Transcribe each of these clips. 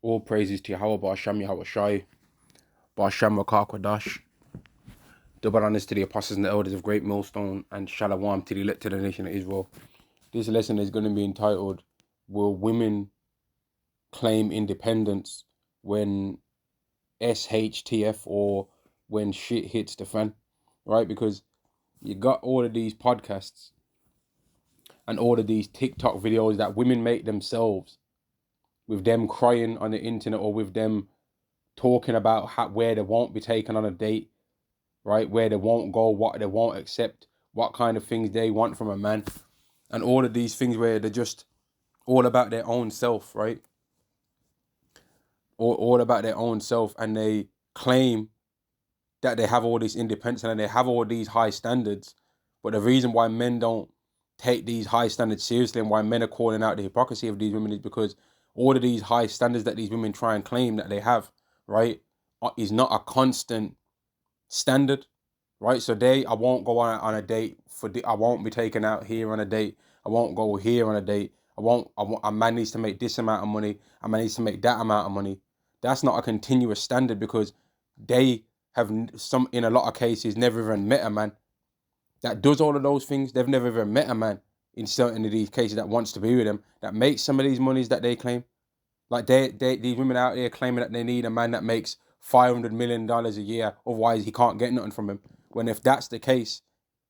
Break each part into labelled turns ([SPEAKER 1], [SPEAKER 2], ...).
[SPEAKER 1] All praises to Yahweh, Ba'asham Yahweh Shai, Ba'asham Rakakwadash. Double honors to the apostles and the elders of Great Millstone, and Shalom to the elect of the nation of Israel. This lesson is going to be entitled, Will Women Claim Independence When Shtf or When Shit Hits the Fan? Right? Because you got all of these podcasts and all of these TikTok videos that women make themselves, with them crying on the internet or with them talking about where they won't be taken on a date, right? Where they won't go, what they won't accept, what kind of things they want from a man, and all of these things where they're just all about their own self, right? All about their own self, and they claim that they have all this independence and they have all these high standards. But the reason why men don't take these high standards seriously and why men are calling out the hypocrisy of these women is because all of these high standards that these women try and claim that they have, right, is not a constant standard, right? So I won't go on a date I won't be taken out here on a date. I won't go here on a date. A man needs to make this amount of money. A man needs to make that amount of money. That's not a continuous standard because they have in a lot of cases, never even met a man that does all of those things. They've never even met a man in certain of these cases that wants to be with them, that makes some of these monies that they claim. Like these women out there claiming that they need a man that makes $500 million a year, otherwise he can't get nothing from him. When if that's the case,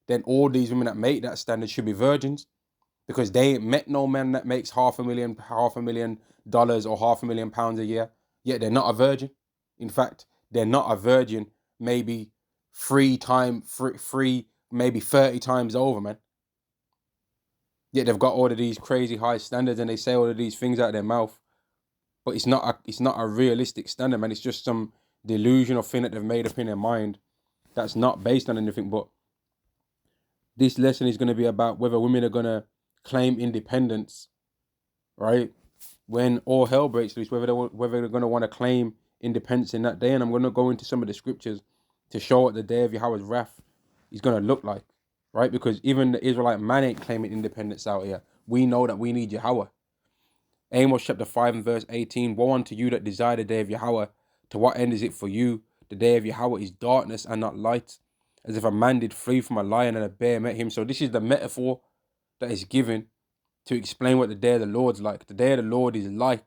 [SPEAKER 1] then all these women that make that standard should be virgins, because they ain't met no man that makes $500,000 or £500,000 a year. Yet they're not a virgin. In fact, they're not a virgin maybe maybe 30 times over, man. Yet they've got all of these crazy high standards and they say all of these things out of their mouth. But it's not a realistic standard, man. It's just some delusional thing that they've made up in their mind that's not based on anything. But this lesson is going to be about whether women are going to claim independence, right, when all hell breaks loose, whether they're going to want to claim independence in that day. And I'm going to go into some of the scriptures to show what the day of Yahweh's wrath is going to look like, right? Because even the Israelite man ain't claiming independence out here. We know that we need Yahweh. Amos chapter 5 and verse 18, Woe unto you that desire the day of Yahweh. To what end is it for you? The day of Yahweh is darkness and not light, as if a man did flee from a lion and a bear met him. So this is the metaphor that is given to explain what the day of the Lord's like. The day of the Lord is like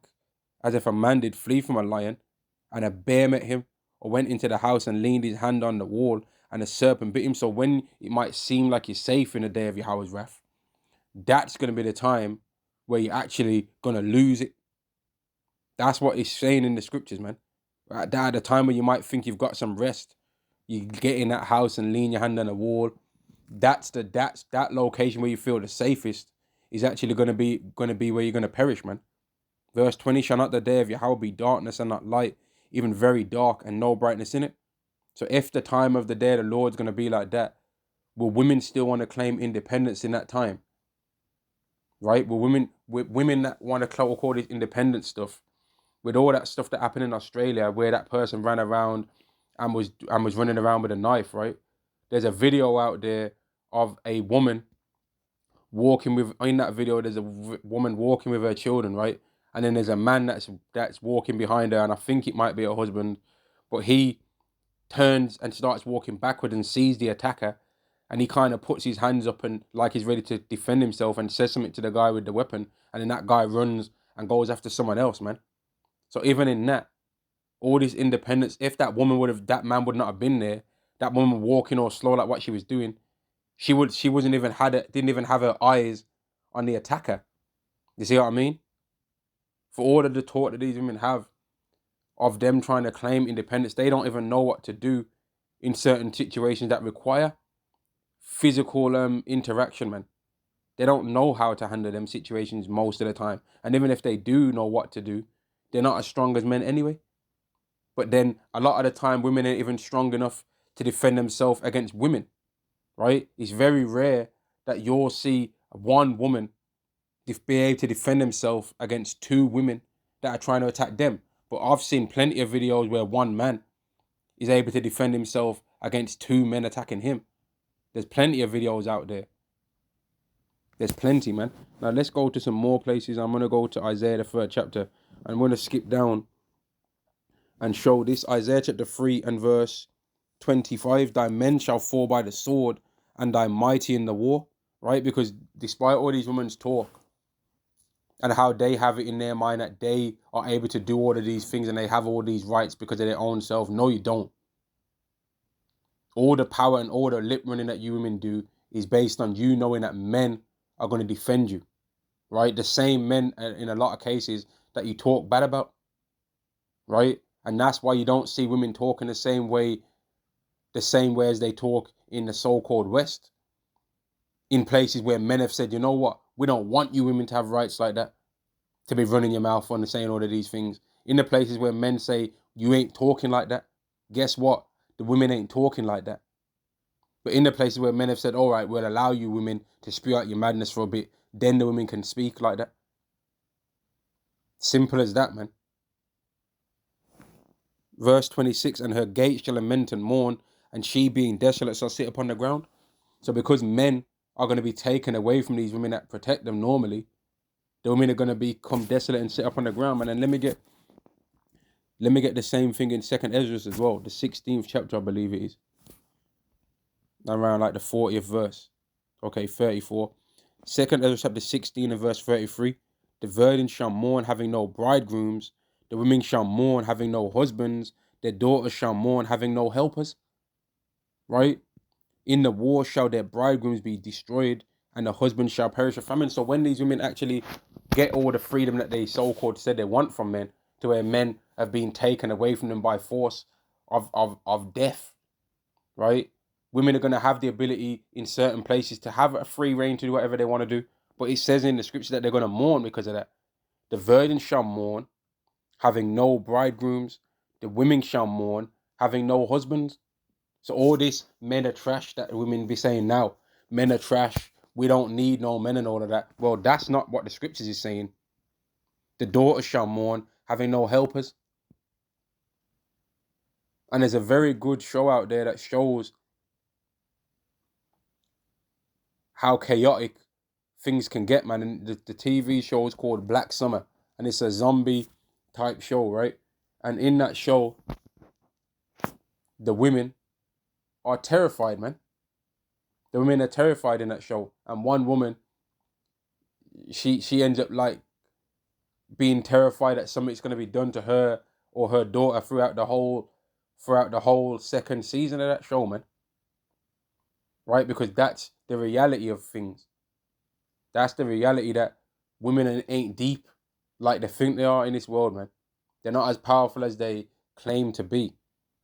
[SPEAKER 1] as if a man did flee from a lion and a bear met him, or went into the house and leaned his hand on the wall and a serpent bit him. So when it might seem like you're safe in the day of Yahweh's wrath, that's going to be the time where you're actually going to lose it. That's what it's saying in the scriptures, man. At the time when you might think you've got some rest, you get in that house and lean your hand on the wall. That location where you feel the safest is actually going to be where you're going to perish, man. Verse 20, shall not the day of Yahweh be darkness and not light, even very dark and no brightness in it? So if the time of the day of the Lord's going to be like that, will women still want to claim independence in that time? Right? Will women that want to call this independent stuff, with all that stuff that happened in Australia where that person ran around and was running around with a knife, right? There's a video out there of a woman in that video, there's a woman walking with her children, right? And then there's a man that's walking behind her, and I think it might be her husband, but he turns and starts walking backward and sees the attacker, and he kind of puts his hands up and like he's ready to defend himself and says something to the guy with the weapon, and then that guy runs and goes after someone else, man. So even in that, all this independence, if that man would not have been there, that woman walking all slow like what she was doing, didn't even have her eyes on the attacker. You see what I mean? For all of the talk that these women have of them trying to claim independence, they don't even know what to do in certain situations that require physical interaction, man. They don't know how to handle them situations most of the time. And even if they do know what to do, they're not as strong as men anyway. But then a lot of the time, women ain't even strong enough to defend themselves against women, right? It's very rare that you'll see one woman be able to defend himself against two women that are trying to attack them. But I've seen plenty of videos where one man is able to defend himself against two men attacking him. There's plenty of videos out there. There's plenty, man. Now let's go to some more places. I'm going to go to Isaiah, the 3rd chapter. I'm going to skip down and show this. Isaiah chapter 3 and verse 25. Thy men shall fall by the sword, and thy mighty in the war. Right? Because despite all these women's talk and how they have it in their mind that they are able to do all of these things and they have all these rights because of their own self. No, you don't. All the power and all the lip running that you women do is based on you knowing that men are going to defend you, right? The same men in a lot of cases that you talk bad about, right? And that's why you don't see women talking the same way as they talk in the so-called West, in places where men have said, you know what, we don't want you women to have rights like that, to be running your mouth on and saying all of these things. In the places where men say, you ain't talking like that, guess what? The women ain't talking like that. But in the places where men have said, all right, we'll allow you women to spew out your madness for a bit, then the women can speak like that. Simple as that, man. Verse 26, and her gates shall lament and mourn, and she being desolate shall sit upon the ground. So because men are going to be taken away from these women that protect them normally, the women are going to become desolate and sit up on the ground, man. And let me get the same thing in 2nd Ezra as well, the 16th chapter, I believe it is. Around like the 40th verse. Okay, 34. 2nd Ezra chapter 16 and verse 33. The virgins shall mourn, having no bridegrooms. The women shall mourn, having no husbands. Their daughters shall mourn, having no helpers. Right? In the war shall their bridegrooms be destroyed, and the husband shall perish of famine. So when these women actually get all the freedom that they so-called said they want from men, to where men have been taken away from them by force of death, right? Women are going to have the ability in certain places to have a free reign to do whatever they want to do. But it says in the scripture that they're going to mourn because of that. The virgins shall mourn, having no bridegrooms. The women shall mourn, having no husbands. So all this men are trash that women be saying now. Men are trash. We don't need no men and all of that. Well, that's not what the scriptures is saying. The daughters shall mourn, having no helpers. And there's a very good show out there that shows how chaotic things can get, man. And the TV show is called Black Summer, and it's a zombie type show, right? And in that show, the women are terrified, man. The women are terrified in that show. And one woman, she ends up like being terrified that something's going to be done to her or her daughter throughout the whole second season of that show, man. Right? Because that's the reality of things. That's the reality, that women ain't deep like they think they are in this world, man. They're not as powerful as they claim to be,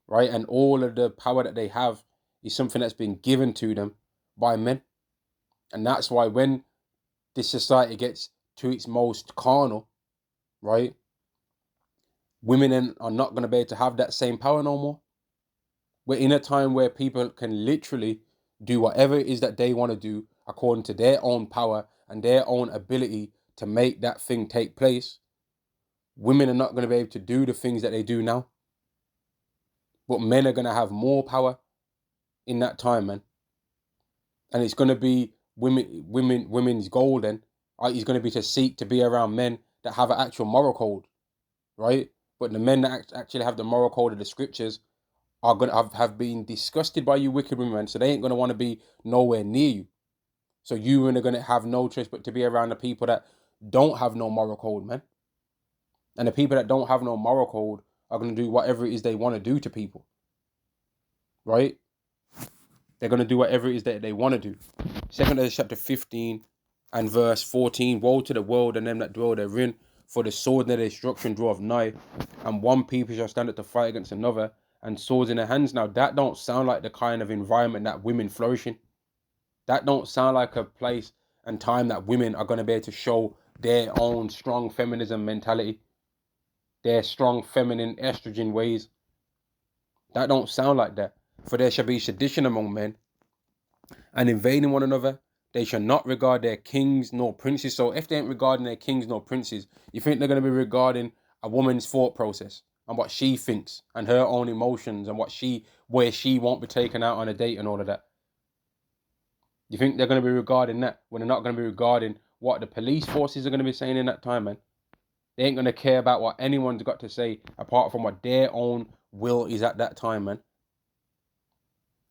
[SPEAKER 1] right? And all of the power that they have is something that's been given to them by men. And that's why when this society gets to its most carnal, right, women are not going to be able to have that same power no more. We're in a time where people can literally do whatever it is that they want to do according to their own power and their own ability to make that thing take place. Women are not going to be able to do the things that they do now. But men are going to have more power in that time, man. And it's going to be women's goal then. It's going to be to seek to be around men that have an actual moral code, right? But the men that actually have the moral code of the scriptures are going to have been disgusted by you wicked women, so they ain't going to want to be nowhere near you. So you are going to have no choice but to be around the people that don't have no moral code, man. And the people that don't have no moral code are going to do whatever it is they want to do to people, right? They're going to do whatever it is that they want to do. 2 Ezra chapter 15 and verse 14. Woe to the world and them that dwell therein, for the sword and their destruction draweth nigh, and one people shall stand up to fight against another, and swords in their hands. Now that don't sound like the kind of environment that women flourish in. That don't sound like a place and time that women are going to be able to show their own strong feminism mentality, their strong feminine estrogen ways. That don't sound like that. For there shall be sedition among men, and invading one another. They shall not regard their kings nor princes. So if they ain't regarding their kings nor princes, you think they're going to be regarding a woman's thought process and what she thinks and her own emotions and where she won't be taken out on a date and all of that? You think they're going to be regarding that when they're not going to be regarding what the police forces are going to be saying in that time, man? They ain't gonna care about what anyone's got to say apart from what their own will is at that time, man.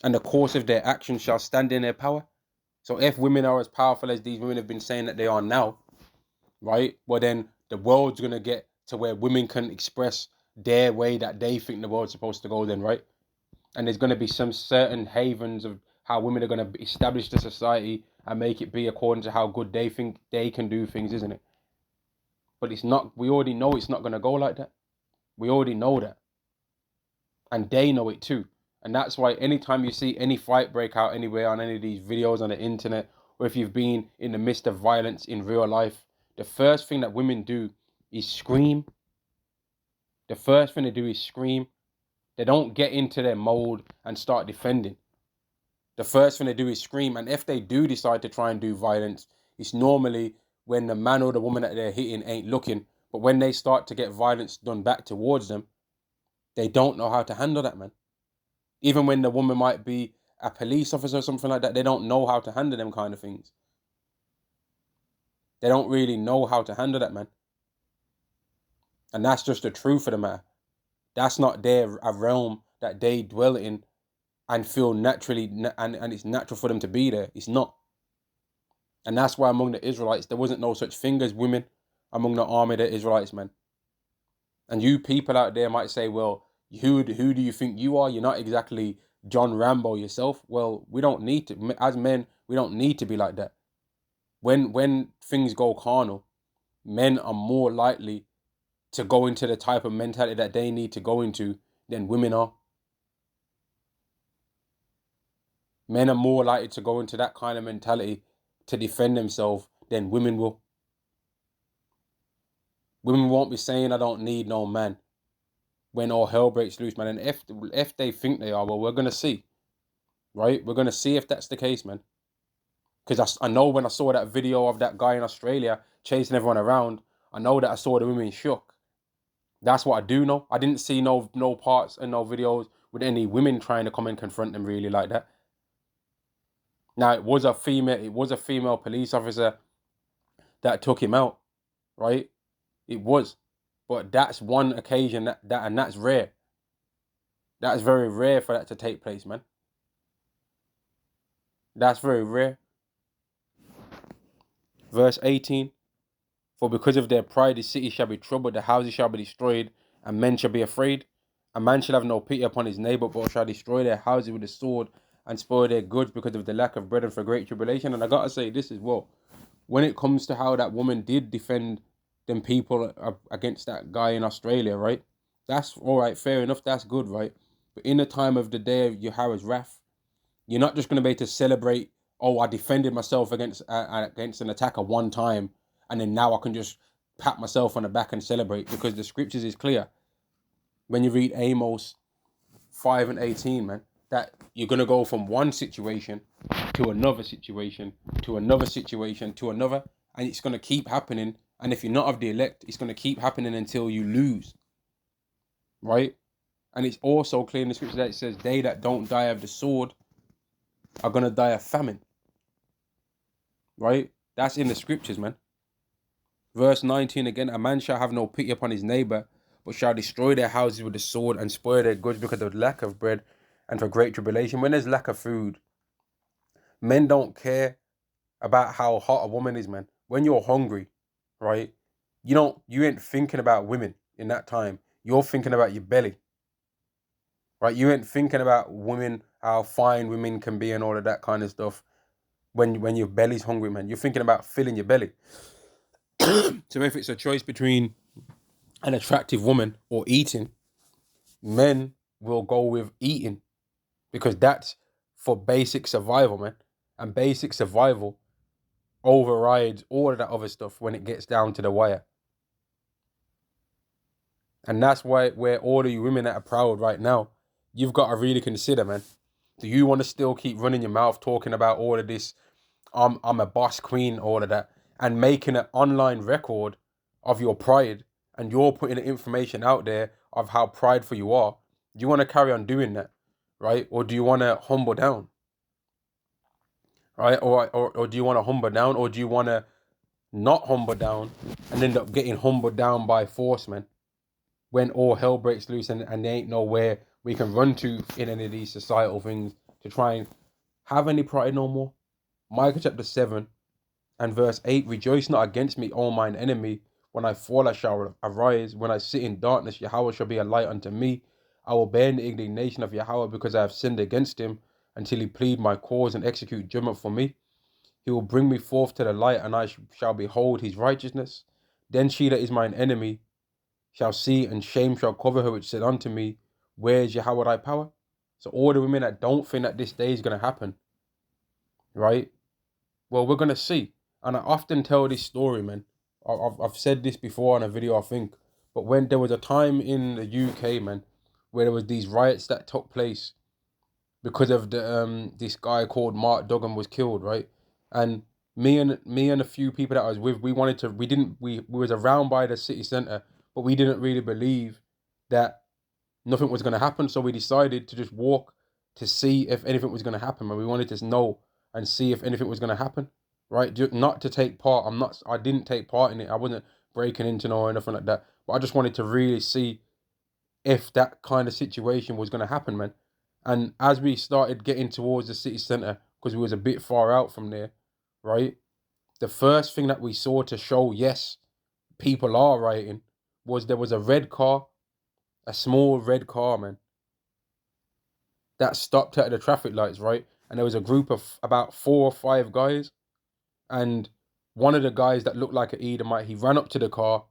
[SPEAKER 1] And the course of their actions shall stand in their power. So if women are as powerful as these women have been saying that they are now, right? Well, then the world's gonna get to where women can express their way that they think the world's supposed to go. Then, right? And there's gonna be some certain havens of how women are gonna establish the society and make it be according to how good they think they can do things, isn't it? But it's not. We already know it's not gonna go like that. We already know that, and they know it too. And that's why anytime you see any fight break out anywhere on any of these videos on the internet, or if you've been in the midst of violence in real life, the first thing that women do is scream. The first thing they do is scream. They don't get into their mode and start defending. The first thing they do is scream. And if they do decide to try and do violence, it's normally when the man or the woman that they're hitting ain't looking. But when they start to get violence done back towards them, they don't know how to handle that, man. Even when the woman might be a police officer or something like that, they don't know how to handle them kind of things. They don't really know how to handle that, man. And that's just the truth of the matter. That's not a realm that they dwell in and feel naturally, and it's natural for them to be there. It's not. And that's why among the Israelites, there wasn't no such thing as women among the army of the Israelites, man. And you people out there might say, well, who do you think you are? You're not exactly John Rambo yourself. Well, we don't need to. As men, we don't need to be like that. When things go carnal, men are more likely to go into the type of mentality that they need to go into than women are. Men are more likely to go into that kind of mentality to defend themselves than women will. Women won't be saying, I don't need no man when all hell breaks loose, man. And if they think they are, well, we're going to see, right? We're going to see if that's the case, man. Because I know when I saw that video of that guy in Australia chasing everyone around, I know that I saw the women shook. That's what I do know. I didn't see no parts and no videos with any women trying to come and confront them really like that. Now it was a female police officer that took him out, right? It was. But that's one occasion and that's rare. That's very rare for that to take place, man. That's very rare. Verse 18. For because of their pride the city shall be troubled, the houses shall be destroyed, and men shall be afraid. A man shall have no pity upon his neighbor, but shall destroy their houses with the sword and spoil their goods because of the lack of bread and for great tribulation. And I gotta say this as well. When it comes to how that woman did defend them people against that guy in Australia, right? That's all right, fair enough, that's good, right? But in the time of the day of Yahweh's wrath, you're not just going to be able to celebrate, oh, I defended myself against an attacker one time, and then now I can just pat myself on the back and celebrate, because the scriptures is clear. When you read Amos 5 and 18, man, that you're going to go from one situation to another situation, to another situation, to another, and it's going to keep happening. And if you're not of the elect, it's going to keep happening until you lose, right? And it's also clear in the scripture that it says, they that don't die of the sword are going to die of famine, right? That's in the scriptures, man. Verse 19 again, a man shall have no pity upon his neighbor, but shall destroy their houses with the sword and spoil their goods because of lack of bread and for great tribulation. When there's lack of food, men don't care about how hot a woman is, man. When you're hungry, right, you ain't thinking about women in that time. You're thinking about your belly, right? You ain't thinking about women, how fine women can be and all of that kind of stuff. When your belly's hungry, man, you're thinking about filling your belly. So if it's a choice between an attractive woman or eating, men will go with eating, because that's for basic survival, man. And basic survival overrides all of that other stuff when it gets down to the wire. And that's why, where all of you women that are proud right now, you've got to really consider, man. Do you want to still keep running your mouth talking about all of this, I'm a boss queen, all of that, and making an online record of your pride, and you're putting the information out there of how prideful you are? Do you want to carry on doing that, right? Or do you want to humble down, right? Or do you want to humble down, or do you want to not humble down, and end up getting humbled down by force, man. When all hell breaks loose and there ain't nowhere we can run to in any of these societal things to try and have any pride no more. Micah chapter 7 and verse 8, rejoice not against me, O mine enemy. When I fall, I shall arise. When I sit in darkness, Yahweh shall be a light unto me. I will bear the indignation of Yahweh because I have sinned against him, until he plead my cause and execute judgment for me. He will bring me forth to the light, and I shall behold his righteousness. Then she that is mine enemy shall see, and shame shall cover her, which said unto me, where is Yahweh thy power? So all the women that don't think that this day is going to happen, right? Well, we're going to see. And I often tell this story, man. I've said this before on a video, I think. But when there was a time in the UK, man, where there was these riots that took place because of the this guy called Mark Duggan was killed, right? And me and a few people that I was with, we was around by the city centre, but we didn't really believe that nothing was going to happen. So we decided to just walk to see if anything was going to happen, and we wanted to know and see if anything was going to happen, right? Not to take part. I didn't take part in it. I wasn't breaking into no or anything like that. But I just wanted to really see if that kind of situation was going to happen, man. And as we started getting towards the city centre, because we was a bit far out from there, right? The first thing that we saw to show, yes, people are rioting, was there was a red car, a small red car, man, that stopped at the traffic lights, right? And there was a group of about 4 or 5 guys, and one of the guys that looked like an Edomite, he ran up to the car,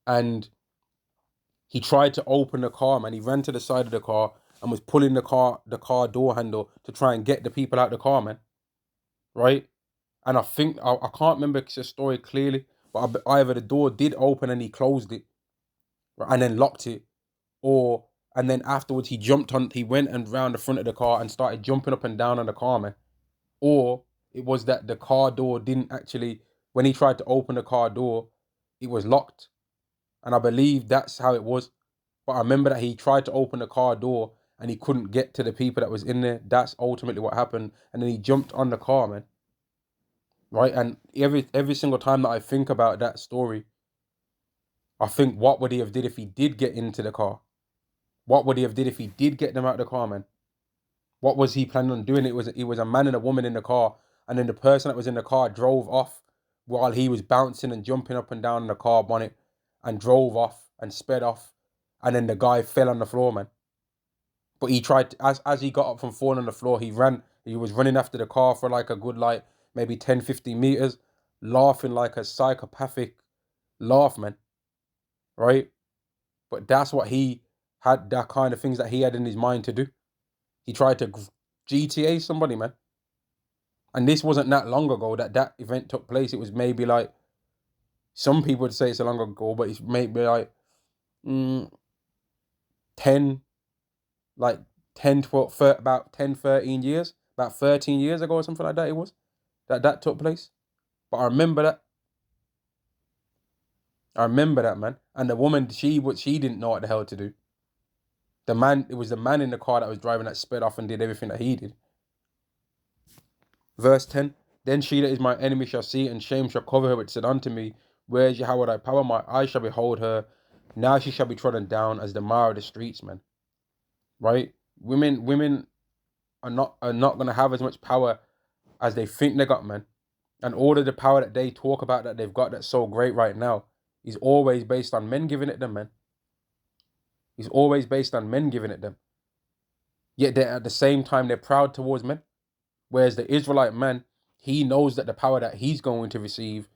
[SPEAKER 1] and he tried to open the car, man. He ran to the side of the car and was pulling the car door handle to try and get the people out of the car, man. Right? And I think I can't remember the story clearly, but either the door did open and he closed it, right, and then locked it, and then afterwards he went and round the front of the car and started jumping up and down on the car, man. Or it was that the car door didn't actually, when he tried to open the car door, it was locked. And I believe that's how it was. But I remember that he tried to open the car door and he couldn't get to the people that was in there. That's ultimately what happened. And then he jumped on the car, man. Right? And every single time that I think about that story, I think, what would he have did if he did get into the car? What would he have did if he did get them out of the car, man? What was he planning on doing? It was a man and a woman in the car, and then the person that was in the car drove off while he was bouncing and jumping up and down in the car bonnet, and drove off and sped off, and then the guy fell on the floor, man. But he tried to, as he got up from falling on the floor, he was running after the car for like a good, like, maybe 10, 15 meters, laughing like a psychopathic laugh, man. Right? But that's what he had, that kind of things that he had in his mind to do. He tried to GTA somebody, man. And this wasn't that long ago that event took place. It was maybe like, some people would say it's a long ago, but it's maybe like 10, like 10, 12, about 10, 13 years, about 13 years ago or something like that it was, that took place. But I remember that. Man. And the woman, she didn't know what the hell to do. It was the man in the car that was driving that sped off and did everything that he did. Verse 10, then she that is my enemy shall see, and shame shall cover her, which said unto me, where is Yahweh thy power? My eyes shall behold her. Now she shall be trodden down as the mire of the streets, man. Right? Women are not going to have as much power as they think they got, man. And all of the power that they talk about that they've got that's so great right now is always based on men giving it them, man. It's always based on men giving it them. Yet at the same time, they're proud towards men. Whereas the Israelite man, he knows that the power that he's going to receive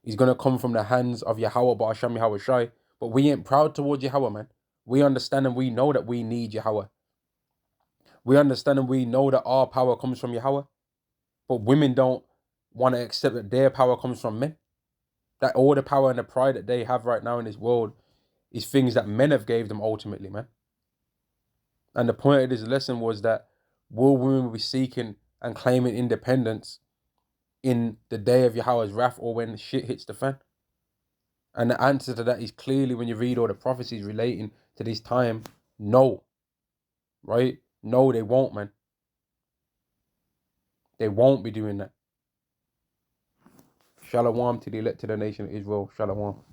[SPEAKER 1] is going to come from the hands of Yahweh Ba'asham Yahweh Shai. But we ain't proud towards Yahweh, man. We understand and we know that we need Yahweh. We understand and we know that our power comes from Yahweh. But women don't want to accept that their power comes from men. That all the power and the pride that they have right now in this world is things that men have gave them ultimately, man. And the point of this lesson was that, will women be seeking and claiming independence in the day of Yahweh's wrath, or when shit hits the fan? And the answer to that is clearly, when you read all the prophecies relating to this time, no. Right? No, they won't, man. They won't be doing that. Shalom to the elected nation of Israel. Shalom.